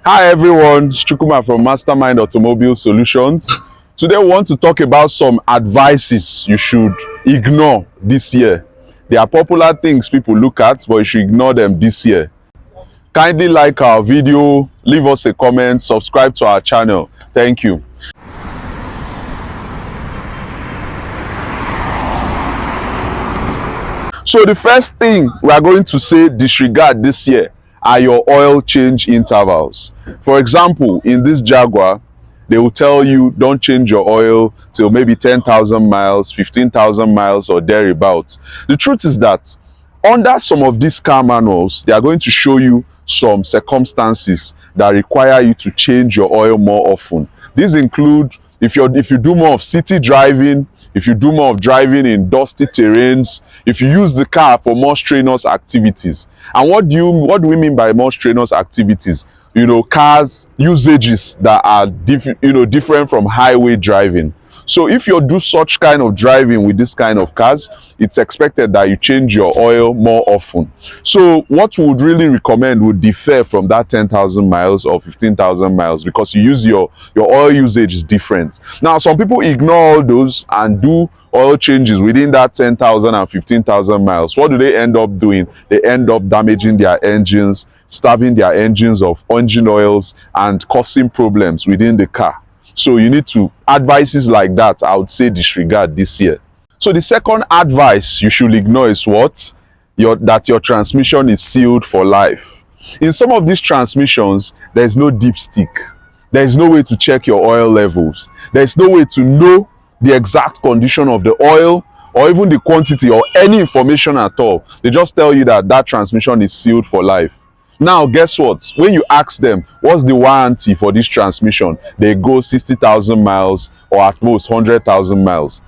Hi everyone, it's Chukuma from Mastermind Automobile Solutions. Today we want to talk about some advices you should ignore this year. They are popular things people look at, but you should ignore them this year. Kindly like our video, leave us a comment, subscribe to our channel. Thank you. So the first thing we are going to say disregard this year are your oil change intervals. For example, in this Jaguar, they will tell you don't change your oil till maybe 10,000 miles, 15,000 miles or thereabouts. The truth is that under some of these car manuals, they are going to show you some circumstances that require you to change your oil more often. These include if you do more of city driving, if you do more of driving in dusty terrains, if you use the car for more strenuous activities. And what do we mean by more strenuous activities? Cars usages that are different from highway driving. So if you do such kind of driving with this kind of cars, it's expected that you change your oil more often. So what we would really recommend would differ from that 10,000 miles or 15,000 miles, because your oil usage is different. Now, some people ignore all those and do oil changes within that 10,000 and 15,000 miles. What do they end up doing? They end up damaging their engines, starving their engines of engine oils, and causing problems within the car. So you need to, advices like that, I would say disregard this year. So the second advice you should ignore is what? That your transmission is sealed for life. In some of these transmissions, there is no dipstick. There is no way to check your oil levels. There is no way to know the exact condition of the oil or even the quantity or any information at all. They just tell you that that transmission is sealed for life. Now, guess what? When you ask them, what's the warranty for this transmission? They go 60,000 miles or at most 100,000 miles.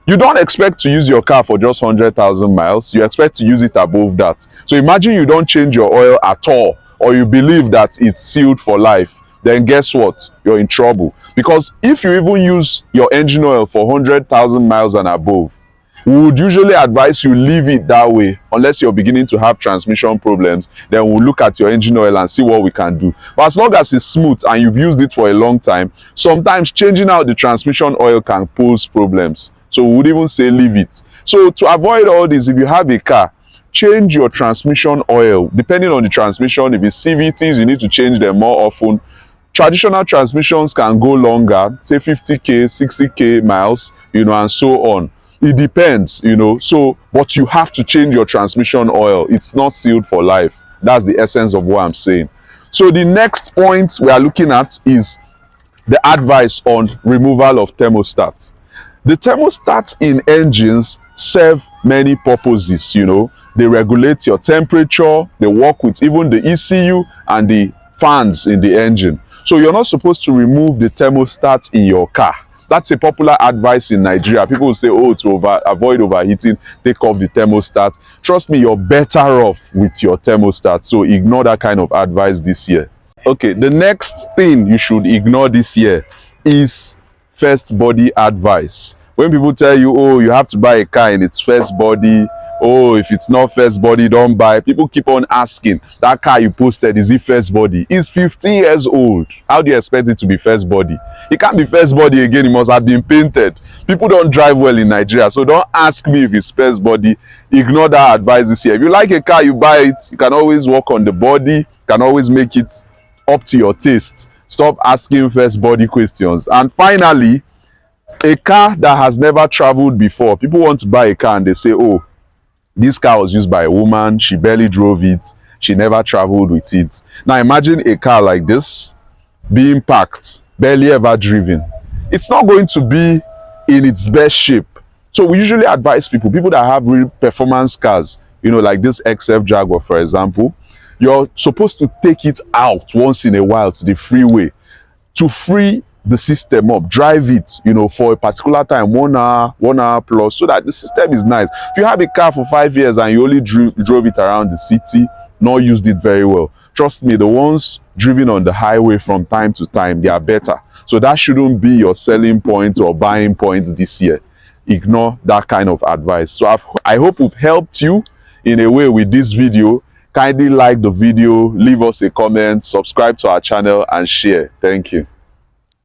You don't expect to use your car for just 100,000 miles. You expect to use it above that. So imagine you don't change your oil at all, or you believe that it's sealed for life. Then guess what? You're in trouble. Because if you even use your engine oil for 100,000 miles and above, we would usually advise you leave it that way unless you're beginning to have transmission problems. Then we'll look at your engine oil and see what we can do. But as long as it's smooth and you've used it for a long time, sometimes changing out the transmission oil can pose problems. So we would even say leave it. So to avoid all this, if you have a car, change your transmission oil. Depending on the transmission, if it's CVTs, you need to change them more often. Traditional transmissions can go longer, say 50k, 60k miles, and so on. It depends, but you have to change your transmission oil. It's not sealed for life. That's the essence of what I'm saying. So the next point we are looking at is the advice on removal of thermostats. The thermostats in engines serve many purposes. They regulate your temperature, they work with even the ECU and the fans in the engine. So you're not supposed to remove the thermostat in your car. That's a popular advice in Nigeria. People will say, oh, to avoid overheating, take off the thermostat. Trust me, you're better off with your thermostat. So ignore that kind of advice this year. Okay, the next thing you should ignore this year is first body advice. When people tell you, oh, you have to buy a car in its first body, oh, if it's not first body, don't buy. People keep on asking, that car you posted, is it first body? It's 15 years old. How do you expect it to be first body? It can't be first body again. It must have been painted. People don't drive well in Nigeria, so don't ask me if it's first body. Ignore that advice this year. If you like a car, you buy it. You can always work on the body. You can always make it up to your taste. Stop asking first body questions. And finally, a car that has never traveled before. People want to buy a car and they say, oh, this car was used by a woman, she barely drove it, she never traveled with it. Now imagine a car like this being parked, barely ever driven. It's not going to be in its best shape. So we usually advise people that have real performance cars, like this XF Jaguar, for example, you're supposed to take it out once in a while to the freeway to free the system up, drive it, for a particular time, 1 hour plus, so that the system is nice. If you have a car for 5 years and you only drove it around the city, not used it very well, trust me, the ones driven on the highway from time to time, they are better. So that shouldn't be your selling point or buying point this year. Ignore that kind of advice. So I hope we've helped you in a way with this video. Kindly like the video, leave us a comment, subscribe to our channel and share. Thank you.